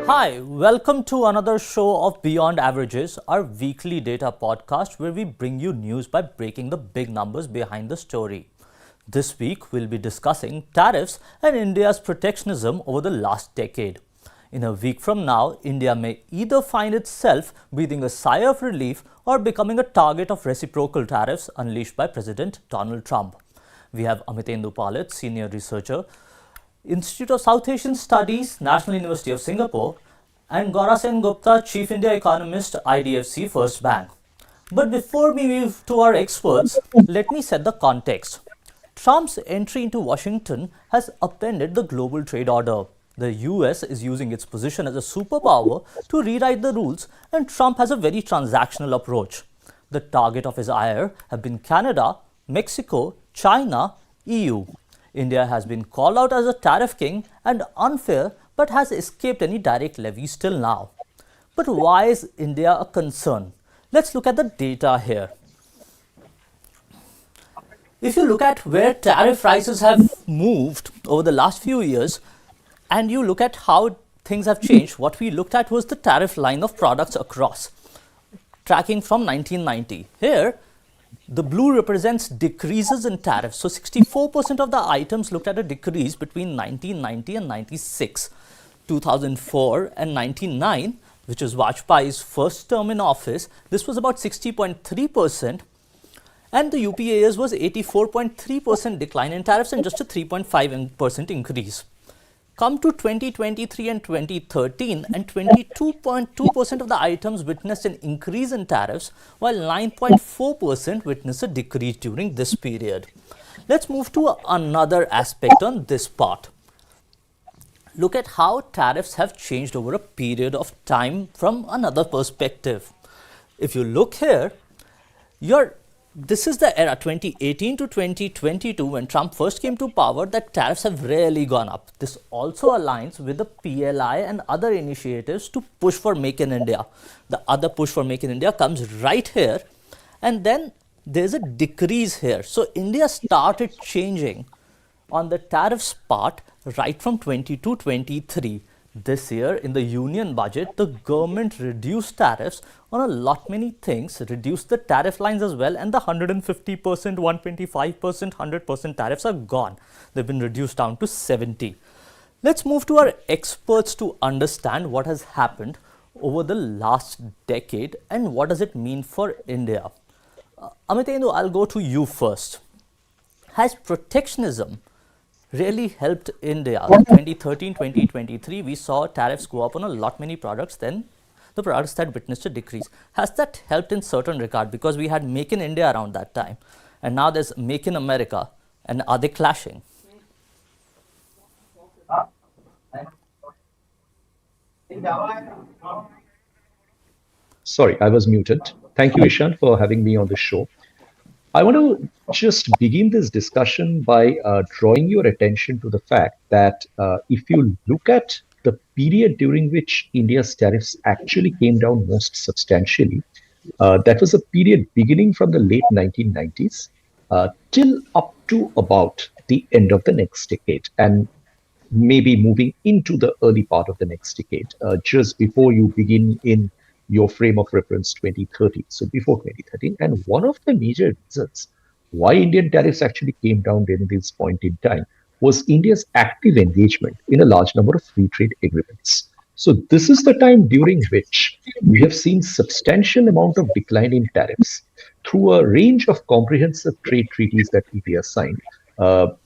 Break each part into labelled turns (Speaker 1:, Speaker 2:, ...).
Speaker 1: Hi, welcome to another show of Beyond Averages, our weekly data podcast where we bring you news by breaking the big numbers behind the story. This week, we'll be discussing tariffs and India's protectionism over the last decade. In a week from now, India may either find itself breathing a sigh of relief or becoming a target of reciprocal tariffs unleashed by President Donald Trump. We have Amitendu Palit, senior researcher, Institute of South Asian Studies, National University of Singapore, and Gaurasen Gupta, Chief India Economist, IDFC First Bank. But before we move to our experts, let me set the context. Trump's entry into Washington has upended the global trade order. The US is using its position as a superpower to rewrite the rules, and Trump has a very transactional approach. The target of his ire have been Canada, Mexico, China, EU. India has been called out as a tariff king and unfair, but has escaped any direct levies till now. But why is India a concern? Let's look at the data here. If you look at where tariff prices have moved over the last few years, and you look at how things have changed, what we looked at was the tariff line of products across, tracking from 1990. Here, the blue represents decreases in tariffs. So 64% of the items looked at a decrease between 1990 and 96. 2004 and 99, which was Vajpayee's first term in office, this was about 60.3%. And the UPA's was 84.3% decline in tariffs and just a 3.5% increase. Come to 2023 and 2013, and 22.2% of the items witnessed an increase in tariffs, while 9.4% witnessed a decrease during this period. Let's move to another aspect on this part. Look at how tariffs have changed over a period of time from another perspective. If you look here, this is the era 2018 to 2022 when Trump first came to power, that tariffs have really gone up. This also aligns with the PLI and other initiatives to push for Make in India. The other push for Make in India comes right here, and then there's a decrease here. So India started changing on the tariffs part right from 22-23. This year, in the union budget, the government reduced tariffs on a lot many things, reduced the tariff lines as well, and the 150%, 125%, 100% tariffs are gone. They've been reduced down to 70. Let's move to our experts to understand what has happened over the last decade and what does it mean for India. Amitendu, I'll go to you first. Has protectionism really helped India? 2013, 2023, we saw tariffs go up on a lot many products, then the products that witnessed a decrease. Has that helped in certain regard? Because we had Make in India around that time, and now there's Make in America, and are they clashing?
Speaker 2: Sorry, I was muted. Thank you, Ishan, for having me on the show. I want to just begin this discussion by drawing your attention to the fact that if you look at the period during which India's tariffs actually came down most substantially, that was a period beginning from the late 1990s till up to about the end of the next decade, and maybe moving into the early part of the next decade, just before you begin in your frame of reference 2030, so before 2013. And one of the major reasons why Indian tariffs actually came down during this point in time was India's active engagement in a large number of free trade agreements. So this is the time during which we have seen substantial amount of decline in tariffs through a range of comprehensive trade treaties that India signed,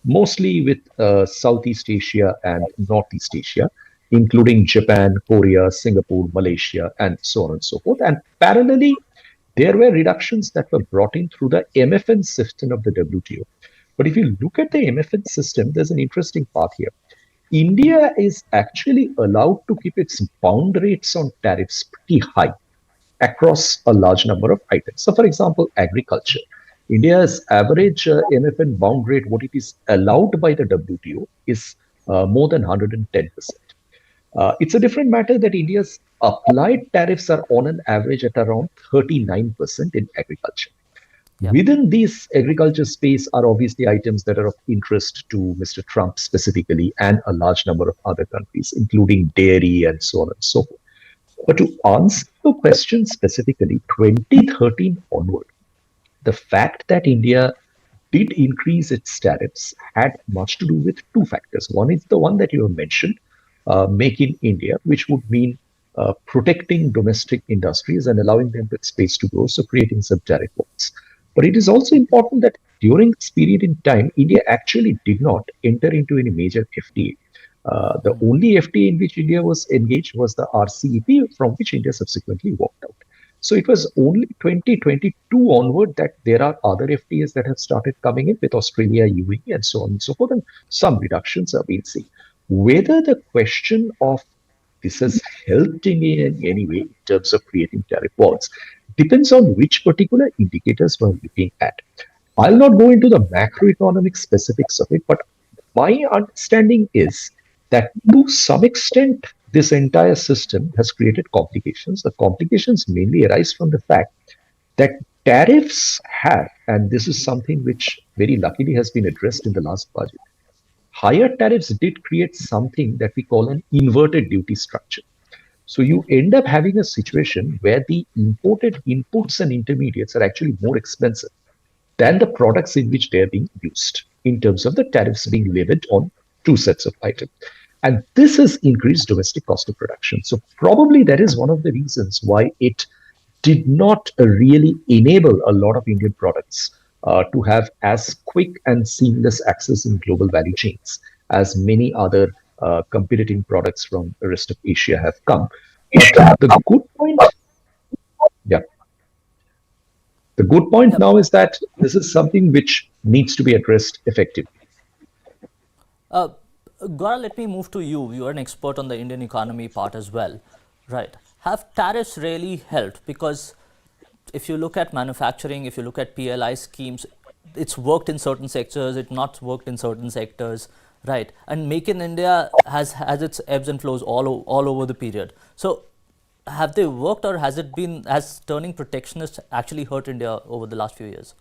Speaker 2: mostly with Southeast Asia and Northeast Asia, including Japan, Korea, Singapore, Malaysia, and so on and so forth. And parallelly, there were reductions that were brought in through the MFN system of the WTO. But if you look at the MFN system, there's an interesting part here. India is actually allowed to keep its bound rates on tariffs pretty high across a large number of items. So, for example, agriculture. India's average MFN bound rate, what it is allowed by the WTO, is more than 110%. It's a different matter that India's applied tariffs are on an average at around 39% in agriculture.
Speaker 1: Yeah.
Speaker 2: Within these agriculture space are obviously items that are of interest to Mr. Trump specifically and a large number of other countries, including dairy and so on and so forth. But to answer your question specifically, 2013 onward, the fact that India did increase its tariffs had much to do with two factors. One is the one that you have mentioned, Make in India, which would mean protecting domestic industries and allowing them with space to grow, so creating some tariff walls. But it is also important that during this period in time, India actually did not enter into any major FTA. The only FTA in which India was engaged was the RCEP, from which India subsequently walked out. So it was only 2022 onward that there are other FTAs that have started coming in with Australia, UAE, and so on and so forth, and some reductions are being seen. Whether the question of this has helped India in any way in terms of creating tariff walls depends on which particular indicators we're looking at. I'll not go into the macroeconomic specifics of it, but my understanding is that to some extent, this entire system has created complications. The complications mainly arise from the fact that tariffs have, and this is something which very luckily has been addressed in the last budget, higher tariffs did create something that we call an inverted duty structure. So you end up having a situation where the imported inputs and intermediates are actually more expensive than the products in which they're being used in terms of the tariffs being levied on two sets of items. And this has increased domestic cost of production. So probably that is one of the reasons why it did not really enable a lot of Indian products to have as quick and seamless access in global value chains as many other competing products from the rest of Asia have come. But the good point, yeah, the good point
Speaker 1: Yep.
Speaker 2: now is that this is something which needs to be addressed effectively.
Speaker 1: Uh, Gora, let me move to you. You are an expert on the Indian economy part as well, right? Have tariffs really helped? Because if you look at manufacturing, if you look at PLI schemes, it's worked in certain sectors, it's not worked in certain sectors, right? And Make in India has its ebbs and flows all over the period. So, have they worked, or has turning protectionist actually hurt India over the last few years?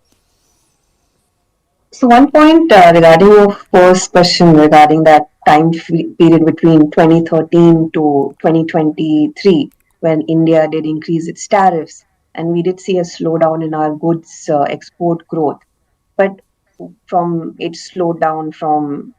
Speaker 3: So one point regarding your first question regarding that period between 2013 to 2023, when India did increase its tariffs, and we did see a slowdown in our goods export growth. But from it slowed down from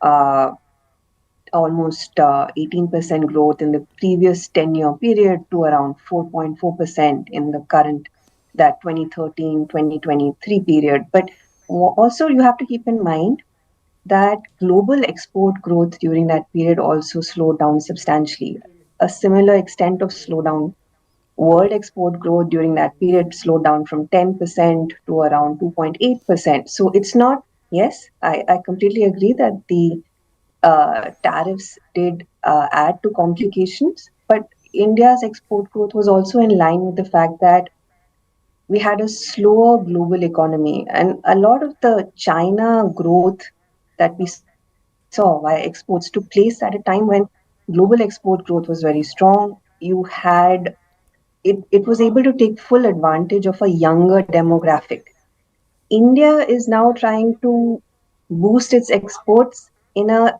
Speaker 3: almost 18% growth in the previous 10-year period to around 4.4% in the current, that 2013-2023 period. But also you have to keep in mind that global export growth during that period also slowed down substantially. A similar extent of slowdown. World export growth during that period slowed down from 10% to around 2.8%. So it's not, yes, I completely agree that the tariffs did add to complications, but India's export growth was also in line with the fact that we had a slower global economy, and a lot of the China growth that we saw via exports took place at a time when global export growth was very strong. You had it was able to take full advantage of a younger demographic. India is now trying to boost its exports in a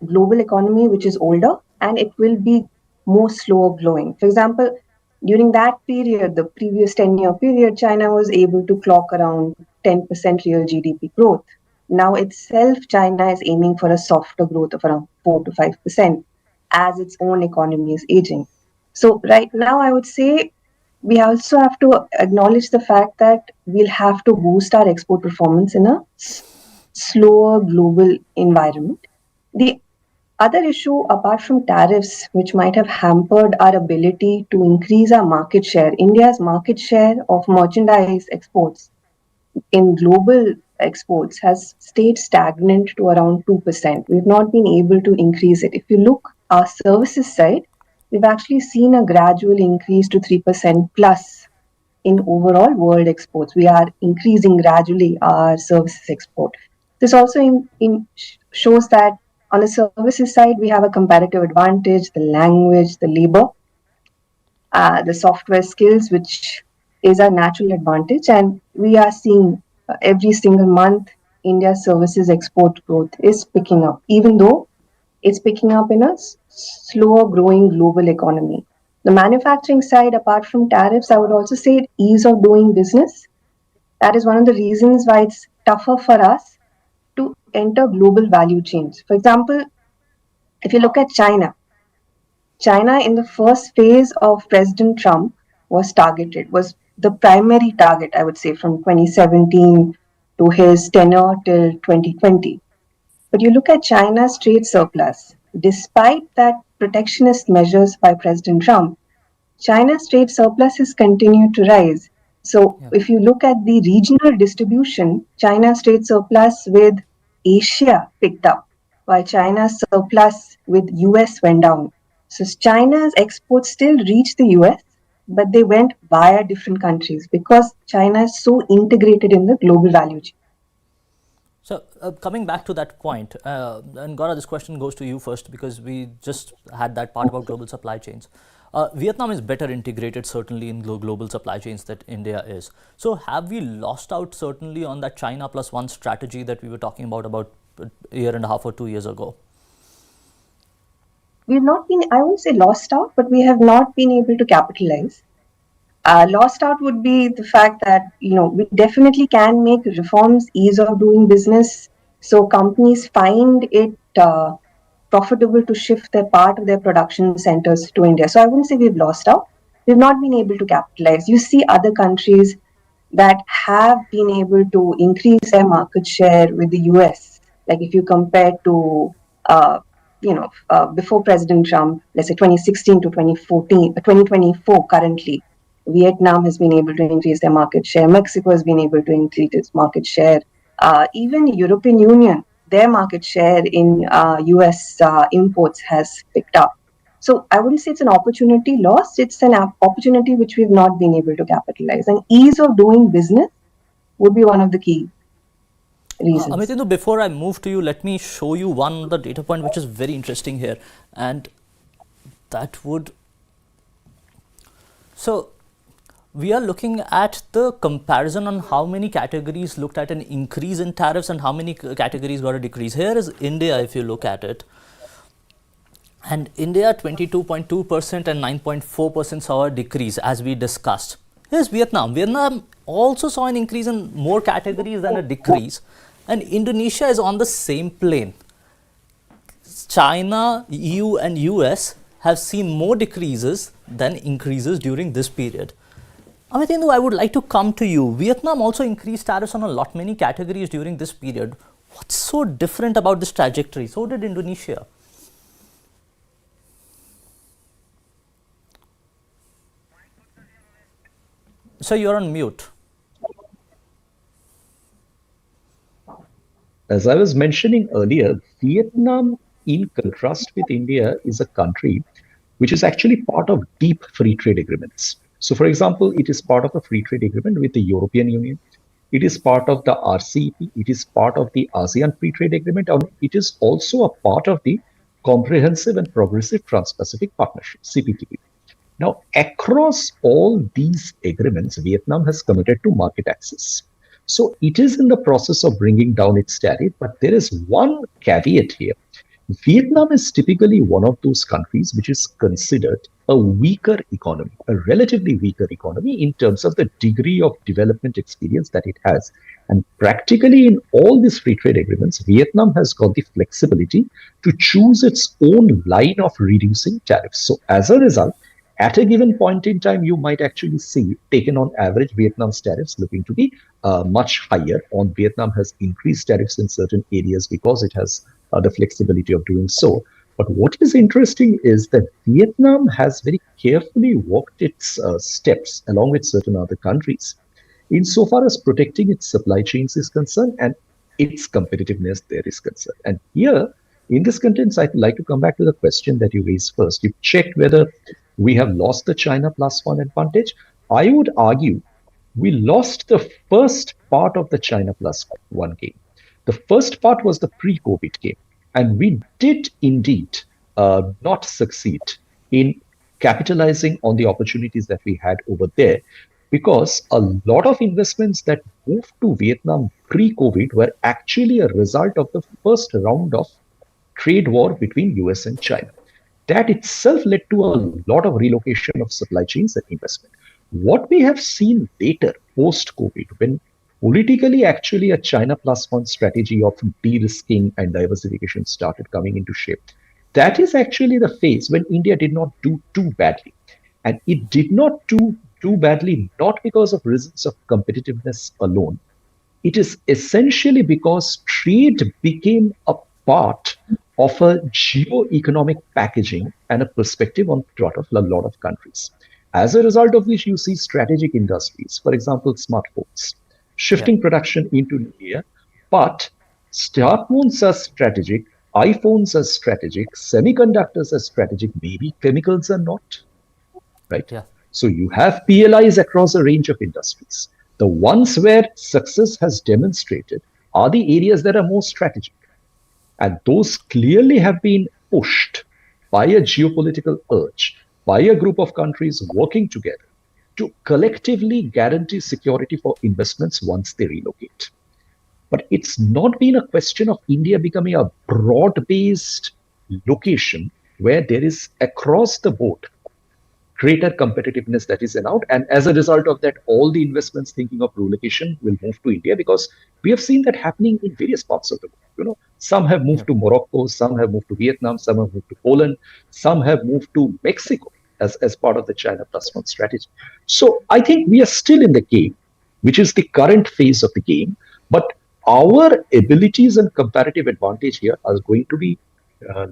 Speaker 3: global economy which is older, and it will be more slower growing. For example, during that period, the previous 10-year period, China was able to clock around 10% real GDP growth. Now itself, China is aiming for a softer growth of around 4 to 5% as its own economy is aging. So right now, I would say we also have to acknowledge the fact that we'll have to boost our export performance in a slower global environment. The other issue, apart from tariffs, which might have hampered our ability to increase our market share, India's market share of merchandise exports in global exports has stayed stagnant to around 2%. We've not been able to increase it. If you look our services side, we've actually seen a gradual increase to 3% plus in overall world exports. We are increasing gradually our services export. This also shows that on the services side, we have a comparative advantage, the language, the labor, the software skills, which is a natural advantage. And we are seeing every single month, India's services export growth is picking up, even though it's picking up in a slower growing global economy. The manufacturing side, apart from tariffs, I would also say ease of doing business. That is one of the reasons why it's tougher for us to enter global value chains. For example, if you look at China, China in the first phase of President Trump was targeted, was the primary target, I would say, from 2017 to his tenure till 2020. But you look at China's trade surplus. Despite that protectionist measures by President Trump, China's trade surplus has continued to rise. So,
Speaker 1: Yeah.
Speaker 3: if you look at the regional distribution, China's trade surplus with Asia picked up, while China's surplus with US went down. So, China's exports still reached the US, but they went via different countries because China is so integrated in the global value chain.
Speaker 1: So coming back to that point, and Gaurav, this question goes to you first because we just had that part about global supply chains. Vietnam is better integrated certainly in global supply chains that India is. So have we lost out certainly on that China plus one strategy that we were talking about a year and a half or 2 years ago?
Speaker 3: We've not been, I won't say lost out, but we have not been able to capitalize. Lost out would be the fact that we definitely can make reforms, ease of doing business, so companies find it profitable to shift their part of their production centers to India. So I wouldn't say we've lost out. We've not been able to capitalize. You see other countries that have been able to increase their market share with the US. Like if you compare to before President Trump, let's say 2016 to 2014, 2024 currently, Vietnam has been able to increase their market share. Mexico has been able to increase its market share. Even European Union, their market share in US imports has picked up. So I wouldn't say it's an opportunity lost. It's an opportunity which we've not been able to capitalize. And ease of doing business would be one of the key reasons.
Speaker 1: Amitindu, before I move to you, let me show you one other data point which is very interesting here. And that would... So we are looking at the comparison on how many categories looked at an increase in tariffs and how many categories got a decrease. Here is India, if you look at it. And India 22.2% and 9.4% saw a decrease, as we discussed. Here's Vietnam. Vietnam also saw an increase in more categories than a decrease. And Indonesia is on the same plane. China, EU and US have seen more decreases than increases during this period. Amitindu, I would like to come to you. Vietnam also increased tariffs on a lot many categories during this period. What's so different about this trajectory? So did Indonesia. So you're on mute.
Speaker 2: As I was mentioning earlier, Vietnam, in contrast with India, is a country which is actually part of deep free trade agreements. So, for example, it is part of a free trade agreement with the European Union. It is part of the RCEP. It is part of the ASEAN Free Trade Agreement. And it is also a part of the Comprehensive and Progressive Trans-Pacific Partnership, CPTP. Now, across all these agreements, Vietnam has committed to market access. So it is in the process of bringing down its tariff, but there is one caveat here. Vietnam is typically one of those countries which is considered a weaker economy, a relatively weaker economy in terms of the degree of development experience that it has. And practically in all these free trade agreements, Vietnam has got the flexibility to choose its own line of reducing tariffs. So as a result, at a given point in time, you might actually see, taken on average, Vietnam's tariffs looking to be much higher. On Vietnam has increased tariffs in certain areas because it has the flexibility of doing so. But what is interesting is that Vietnam has very carefully walked its steps along with certain other countries insofar as protecting its supply chains is concerned and its competitiveness there is concerned. And here, in this context, I'd like to come back to the question that you raised first. You checked whether we have lost the China plus one advantage. I would argue we lost the first part of the China plus one game. The first part was the pre-COVID game. And we did indeed not succeed in capitalizing on the opportunities that we had over there. because a lot of investments that moved to Vietnam pre-COVID were actually a result of the first round of trade war between US and China. That itself led to a lot of relocation of supply chains and investment. What we have seen later, post COVID, when politically actually a China plus one strategy of de risking and diversification started coming into shape, that is actually the phase when India did not do too badly. And it did not do badly not because of reasons of competitiveness alone. It is essentially because trade became a part of a geo-economic packaging and a perspective on a lot of countries. As a result of which, you see strategic industries, for example, smartphones,
Speaker 1: Yeah.
Speaker 2: shifting production into India, but smartphones are strategic, iPhones are strategic, semiconductors are strategic, maybe chemicals are not, right?
Speaker 1: Yeah.
Speaker 2: So you have PLIs across a range of industries. The ones where success has demonstrated are the areas that are more strategic. And those clearly have been pushed by a geopolitical urge, by a group of countries working together to collectively guarantee security for investments once they relocate. But it's not been a question of India becoming a broad based location where there is across the board greater competitiveness that is allowed. And as a result of that, all the investments thinking of relocation will move to India because we have seen that happening in various parts of the world. Some have
Speaker 1: Yeah.
Speaker 2: moved to Morocco, some have moved to Vietnam, some have moved to Poland, some have moved to Mexico as part of the China plus one strategy. So I think we are still in the game, which is the current phase of the game. But our abilities and comparative advantage here are going to be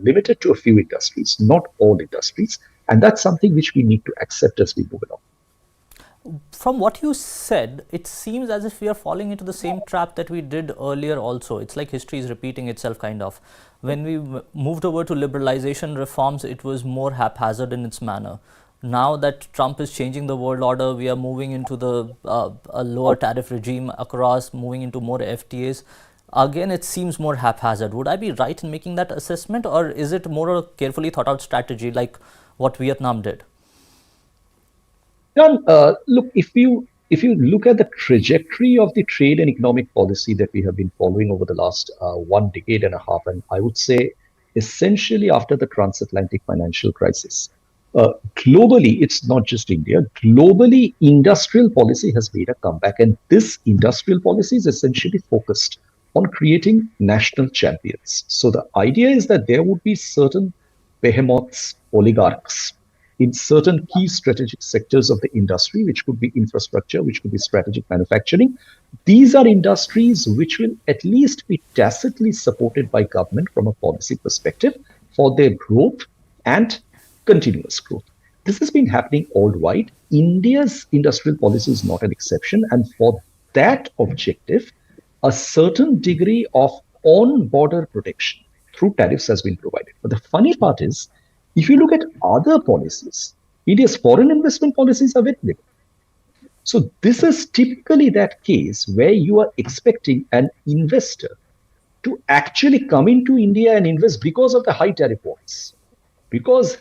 Speaker 2: limited to a few industries, not all industries. And that's something which we need to accept as we move along.
Speaker 1: From what you said, it seems as if we are falling into the same trap that we did earlier also. It's like history is repeating itself, kind of. When we moved over to liberalization reforms, it was more haphazard in its manner. Now that Trump is changing the world order, we are moving into the a lower tariff regime across, moving into more FTAs. Again, it seems more haphazard. Would I be right in making that assessment, or is it more a carefully thought out strategy like what Vietnam did?
Speaker 2: John, look, if you look at the trajectory of the trade and economic policy that we have been following over the last 1 decade and a half, and I would say essentially after the transatlantic financial crisis, globally, it's not just India. Globally, industrial policy has made a comeback, and this industrial policy is essentially focused on creating national champions. So the idea is that there would be certain behemoths, oligarchs in certain key strategic sectors of the industry, which could be infrastructure, which could be strategic manufacturing. These are industries which will at least be tacitly supported by government from a policy perspective for their growth and continuous growth. This has been happening worldwide. India's industrial policy is not an exception. And for that objective, a certain degree of on border protection through tariffs has been provided. But the funny part is, if you look at other policies, India's foreign investment policies are very limited. So, this is typically that case where you are expecting an investor to actually come into India and invest because of the high tariff walls. Because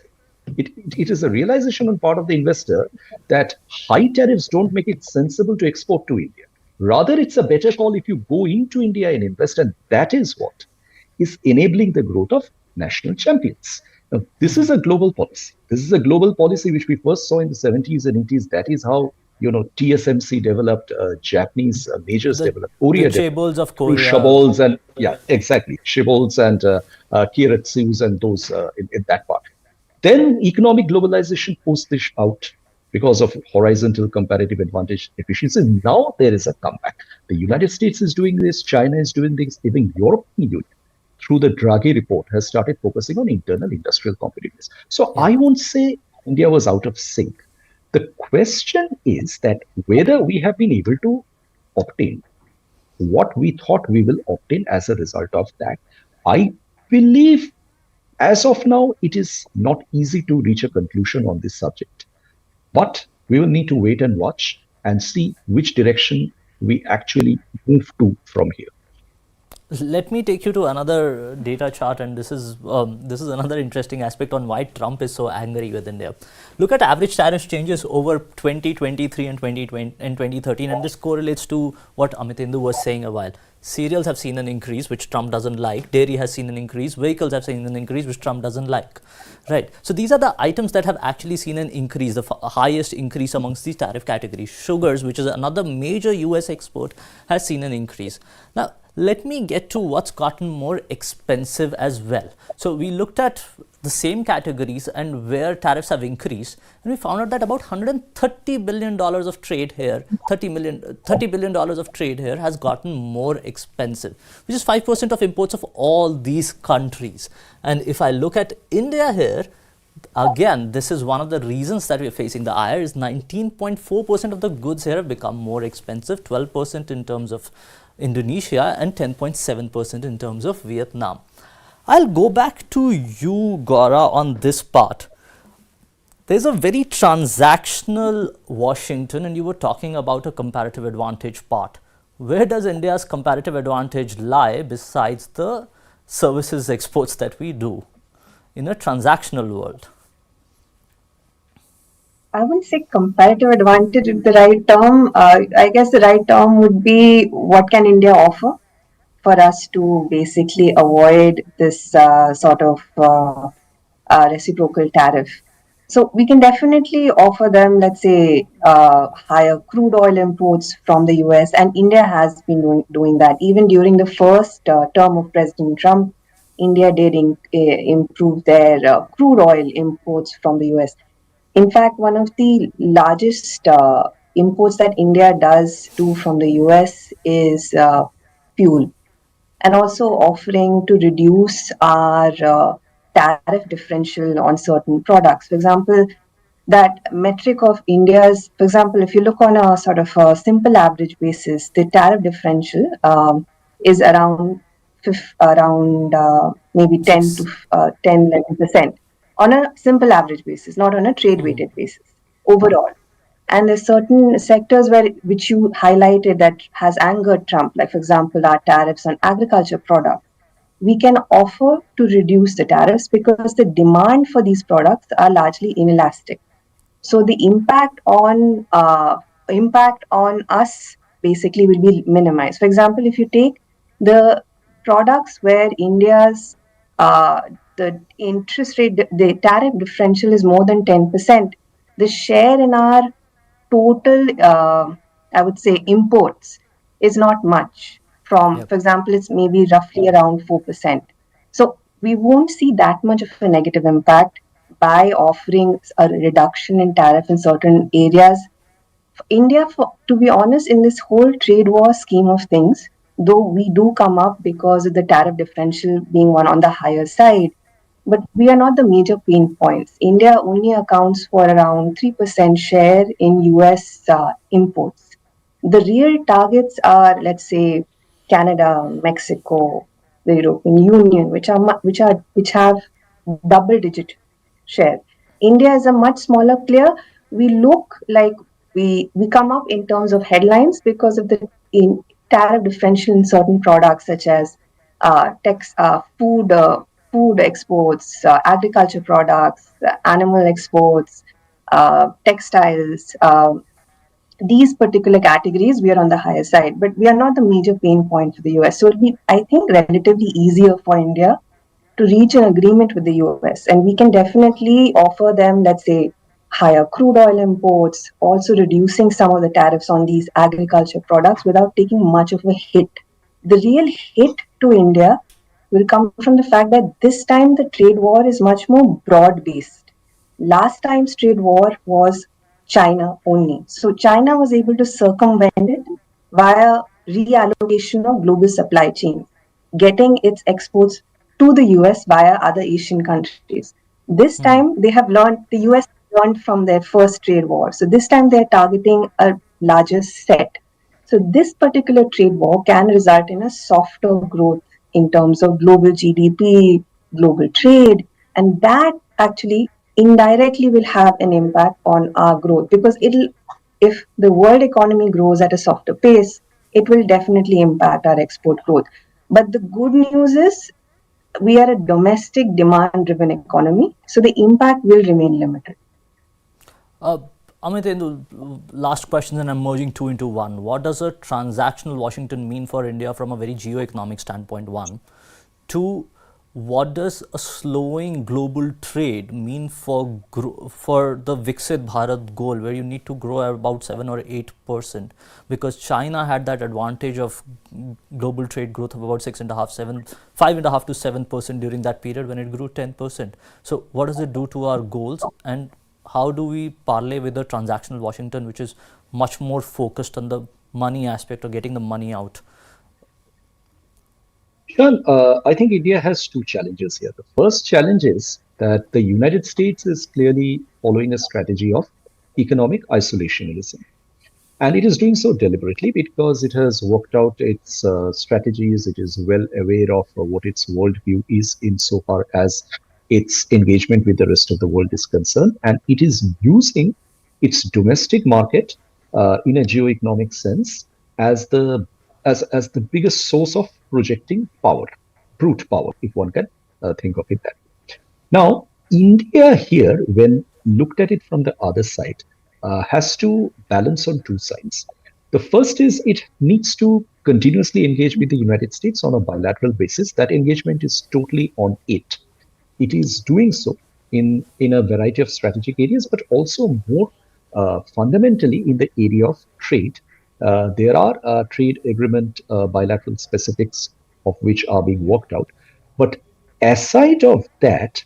Speaker 2: it is a realization on part of the investor that high tariffs don't make it sensible to export to India. Rather, it's a better call if you go into India and invest, and that is what is enabling the growth of national champions. Now, this is a global policy. This is a global policy which we first saw in the 70s and 80s. That is how TSMC developed, Japanese majors
Speaker 1: The
Speaker 2: developed,
Speaker 1: the
Speaker 2: Korea developed
Speaker 1: chaebols of
Speaker 2: through
Speaker 1: Korea.
Speaker 2: Shabols and yeah, exactly, Shabols and Keiretsus and those in that part. Then economic globalization pushed this out because of horizontal comparative advantage efficiency. Now there is a comeback. The United States is doing this, China is doing this, even European Union through the Draghi report has started focusing on internal industrial competitiveness. So
Speaker 1: Yeah.
Speaker 2: I won't say India was out of sync. The question is that whether we have been able to obtain what we thought we will obtain as a result of that. I believe as of now, it is not easy to reach a conclusion on this subject. But we will need to wait and watch and see which direction we actually move to from here.
Speaker 1: Let me take you to another data chart, and this is another interesting aspect on why Trump is so angry with India. Look at average tariff changes over 2023 and 2020 and 2013, and this correlates to what Amitindu was saying a while. Cereals have seen an increase, which Trump doesn't like. Dairy has seen an increase. Vehicles have seen an increase, which Trump doesn't like. Right. So these are the items that have actually seen an increase, the highest increase amongst these tariff categories. Sugars, which is another major US export, has seen an increase. Now, let me get to what's gotten more expensive as well. So we looked at the same categories and where tariffs have increased, and we found out that about $130 billion of trade here, $30 billion of trade here has gotten more expensive, which is 5% of imports of all these countries. And if I look at India here, again, this is one of the reasons that we are facing the ire is 19.4% of the goods here have become more expensive, 12% in terms of Indonesia and 10.7% in terms of Vietnam. I'll go back to you, Gaura, on this part. There's a very transactional Washington, and you were talking about a comparative advantage part. Where does India's comparative advantage lie besides the services exports that we do in a transactional world?
Speaker 3: I wouldn't say comparative advantage is the right term. I guess the right term would be what can India offer for us to basically avoid this sort of reciprocal tariff. So we can definitely offer them, let's say, higher crude oil imports from the US, and India has been doing that. Even during the first term of President Trump, India did improve their crude oil imports from the US. In fact, one of the largest imports that India does do from the US is fuel, and also offering to reduce our tariff differential on certain products. For example, that metric of India's, for example, if you look on a sort of a simple average basis, the tariff differential is around maybe 10 to 10, 11% on a simple average basis, not on a trade weighted basis overall. And there's certain sectors which you highlighted that has angered Trump, like for example, our tariffs on agriculture products. We can offer to reduce the tariffs because the demand for these products are largely inelastic. So the impact on us basically will be minimized. For example, if you take the products where India's the interest rate, the tariff differential is more than 10%, the share in our total, I would say, imports is not much. For example, it's maybe roughly around 4%. So we won't see that much of a negative impact by offering a reduction in tariff in certain areas. India, to be honest, in this whole trade war scheme of things, though we do come up because of the tariff differential being one on the higher side, but we are not the major pain points. India only accounts for around 3% share in US imports. The real targets are, let's say, Canada, Mexico, the European Union, which have double-digit share. India is a much smaller player. We look like we come up in terms of headlines because of the tariff differential in certain products such as food exports, agriculture products, animal exports, textiles. These particular categories, we are on the higher side, but we are not the major pain point for the US. So it'll be, I think, relatively easier for India to reach an agreement with the US. And we can definitely offer them, let's say, higher crude oil imports, also reducing some of the tariffs on these agriculture products without taking much of a hit. The real hit to India will come from the fact that this time the trade war is much more broad based. Last time's trade war was China only. So China was able to circumvent it via reallocation of global supply chains, getting its exports to the US via other Asian countries. This time they have learned, the US learned from their first trade war. So this time they're targeting a larger set. So this particular trade war can result in a softer growth in terms of global GDP, global trade, and that actually indirectly will have an impact on our growth because if the world economy grows at a softer pace, it will definitely impact our export growth. But the good news is we are a domestic demand driven economy, so the impact will remain limited.
Speaker 1: Uh, Amit, in the last question, and I'm merging two into one. What does a transactional Washington mean for India from a very geo-economic standpoint? One. Two, what does a slowing global trade mean for for the Viksit Bharat goal, where you need to grow at about 7 or 8%? Because China had that advantage of global trade growth of about 6.5, 7, 5.5 to 7% during that period when it grew 10%. So, what does it do to our goals, and how do we parlay with the transactional Washington, which is much more focused on the money aspect or getting the money out?
Speaker 2: Sean, I think India has two challenges here. The first challenge is that the United States is clearly following a strategy of economic isolationism. And it is doing so deliberately because it has worked out its strategies. It is well aware of what its worldview is insofar as its engagement with the rest of the world is concerned. And it is using its domestic market in a geoeconomic sense as the biggest source of projecting power, brute power, if one can think of it that way. Now, India here, when looked at it from the other side, has to balance on two sides. The first is it needs to continuously engage with the United States on a bilateral basis. That engagement is totally on it. It is doing so in a variety of strategic areas, but also more fundamentally in the area of trade. There are trade agreement bilateral specifics of which are being worked out. But aside of that,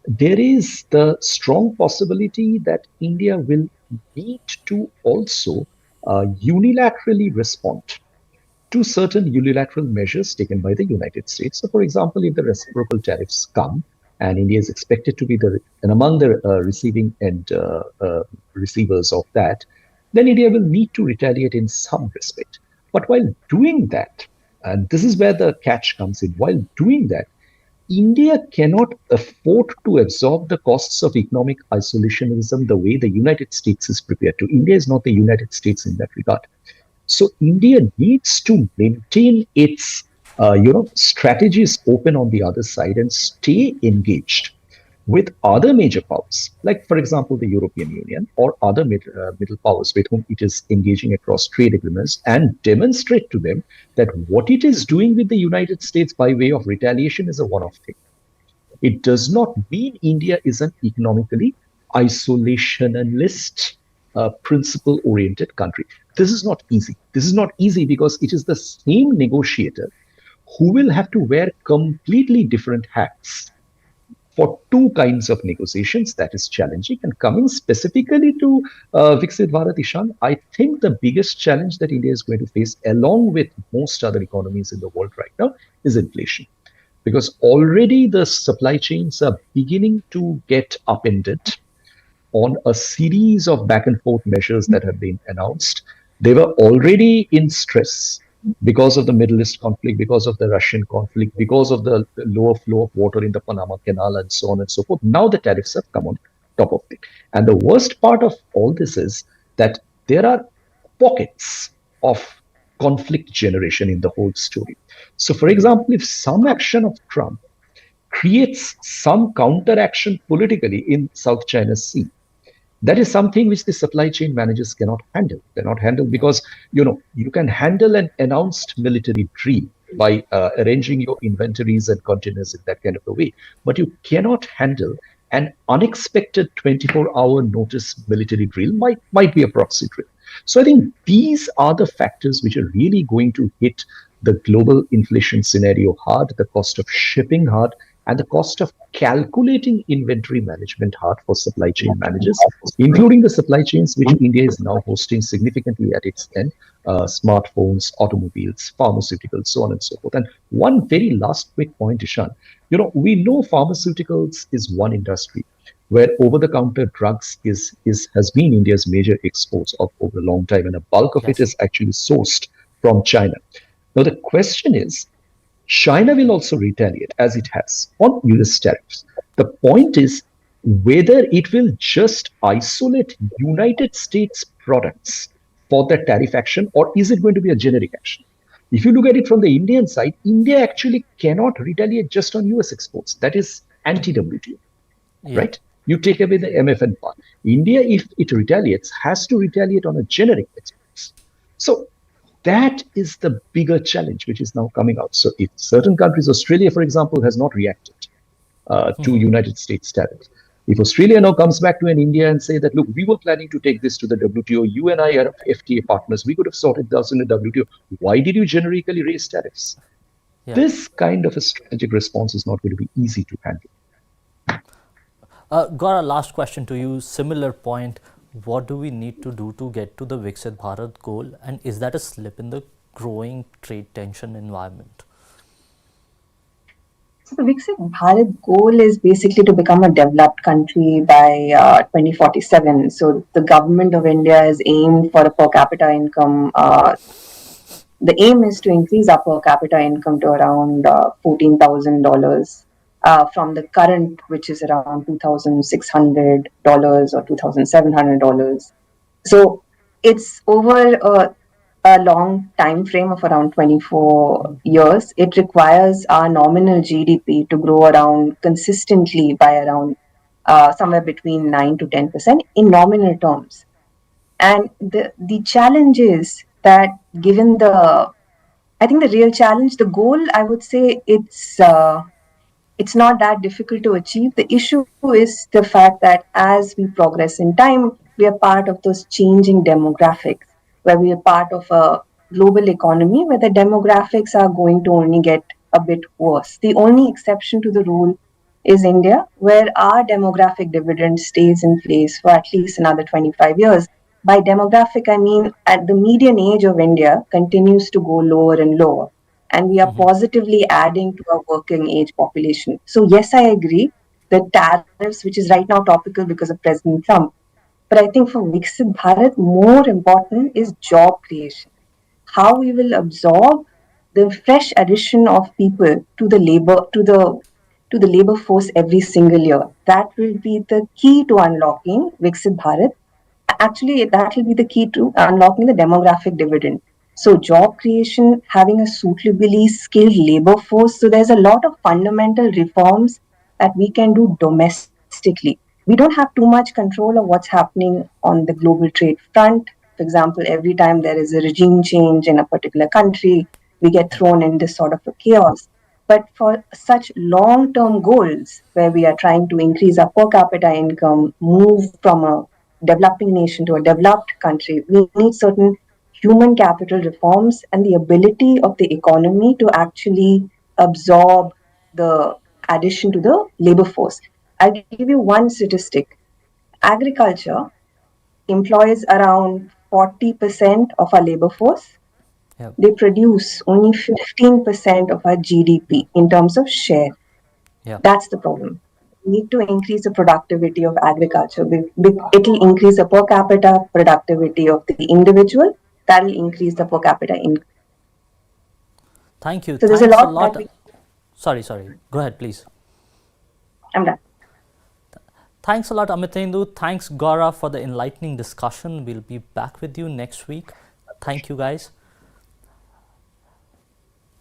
Speaker 2: there is the strong possibility that India will need to also unilaterally respond to certain unilateral measures taken by the United States. So, for example, if the reciprocal tariffs come and India is expected to be and among the receiving and receivers of that, then India will need to retaliate in some respect. But while doing that, and this is where the catch comes in, while doing that, India cannot afford to absorb the costs of economic isolationism the way the United States is prepared to. India is not the United States in that regard. So India needs to maintain its strategies open on the other side and stay engaged with other major powers, like for example the European Union or other middle powers with whom it is engaging across trade agreements, and demonstrate to them that what it is doing with the United States by way of retaliation is a one-off thing. It does not mean India is an economically isolationist, principle oriented country. This is not easy. This is not easy because it is the same negotiator who will have to wear completely different hats for two kinds of negotiations. That is challenging. And coming specifically to Viksit Bharat, Ishan, I think the biggest challenge that India is going to face, along with most other economies in the world right now, is inflation, because already the supply chains are beginning to get upended on a series of back and forth measures that have been announced. They were already in stress because of the Middle East conflict, because of the Russian conflict, because of the lower flow of water in the Panama Canal, and so on and so forth. Now the tariffs have come on top of it. And the worst part of all this is that there are pockets of conflict generation in the whole story. So, for example, if some action of Trump creates some counteraction politically in South China Sea, that is something which the supply chain managers cannot handle because you can handle an announced military drill by arranging your inventories and containers in that kind of a way, but you cannot handle an unexpected 24-hour notice military drill. Might be a proxy drill. So I think these are the factors which are really going to hit the global inflation scenario hard, the cost of shipping hard, and the cost of calculating inventory management hard for supply chain managers, including the supply chains which India is now hosting significantly at its end, smartphones, automobiles, pharmaceuticals, so on and so forth. And one very last quick point, Ishan, we know pharmaceuticals is one industry where over-the-counter drugs has been India's major exports of over a long time, and a bulk of it
Speaker 1: Yes.
Speaker 2: is actually sourced from China. Now the question is, China will also retaliate as it has on US tariffs. The point is whether it will just isolate United States products for the tariff action, or is it going to be a generic action? If you look at it from the Indian side, India actually cannot retaliate just on US exports. That is anti-WTO,
Speaker 1: Yeah.
Speaker 2: right? You take away the MFN part. India, if it retaliates, has to retaliate on a generic exports. So that is the bigger challenge which is now coming out. So if certain countries, Australia, for example, has not reacted to United States tariffs. If Australia now comes back to an India and say that, look, we were planning to take this to the WTO, you and I are FTA partners, we could have sorted this in the WTO. Why did you generically raise tariffs?
Speaker 1: Yeah.
Speaker 2: This kind of a strategic response is not going to be easy to handle.
Speaker 1: Gaura, last question to you. Similar point. What do we need to do to get to the Viksit Bharat goal? And is that a slip in the growing trade tension environment?
Speaker 3: So the Viksit Bharat goal is basically to become a developed country by 2047. So the government of India is aimed for a per capita income. The aim is to increase our per capita income to around $14,000 from the current, which is around $2,600 or $2,700. So it's over a long time frame of around 24 years. It requires our nominal GDP to grow around consistently by around somewhere between 9 to 10% in nominal terms. And the challenge is that given I think the real challenge, the goal, I would say it's not that difficult to achieve. The issue is the fact that as we progress in time, we are part of those changing demographics, where we are part of a global economy where the demographics are going to only get a bit worse. The only exception to the rule is India, where our demographic dividend stays in place for at least another 25 years. By demographic, I mean at the median age of India continues to go lower and lower, and we are positively adding to our working age population. So, yes, I agree. The tariffs, which is right now topical because of President Trump, but I think for Viksit Bharat, more important is job creation. How we will absorb the fresh addition of people to the labor force every single year. That will be the key to unlocking Viksit Bharat. Actually, that will be the key to unlocking the demographic dividend. So, job creation, having a suitably skilled labor force. So, there's a lot of fundamental reforms that we can do domestically. We don't have too much control of what's happening on the global trade front. For example, every time there is a regime change in a particular country, we get thrown in this sort of a chaos. But for such long term goals, where we are trying to increase our per capita income, move from a developing nation to a developed country, we need certain human capital reforms and the ability of the economy to actually absorb the addition to the labor force. I'll give you one statistic. Agriculture employs around 40% of our labor force.
Speaker 1: Yeah.
Speaker 3: They produce only 15% of our GDP in terms of share.
Speaker 1: Yeah.
Speaker 3: That's the problem. We need to increase the productivity of agriculture. It'll increase the per capita productivity of the individual. That'll increase the per capita income.
Speaker 1: Thank you.
Speaker 3: So there's a
Speaker 1: Thanks a
Speaker 3: lot that
Speaker 1: lot. Sorry. Go ahead, please.
Speaker 3: I'm done.
Speaker 1: Thanks a lot, Amitendu. Thanks, Gaura, for the enlightening discussion. We'll be back with you next week. Thank you, guys.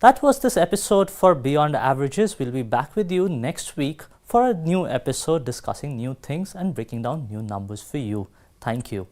Speaker 1: That was this episode for Beyond Averages. We'll be back with you next week for a new episode discussing new things and breaking down new numbers for you. Thank you.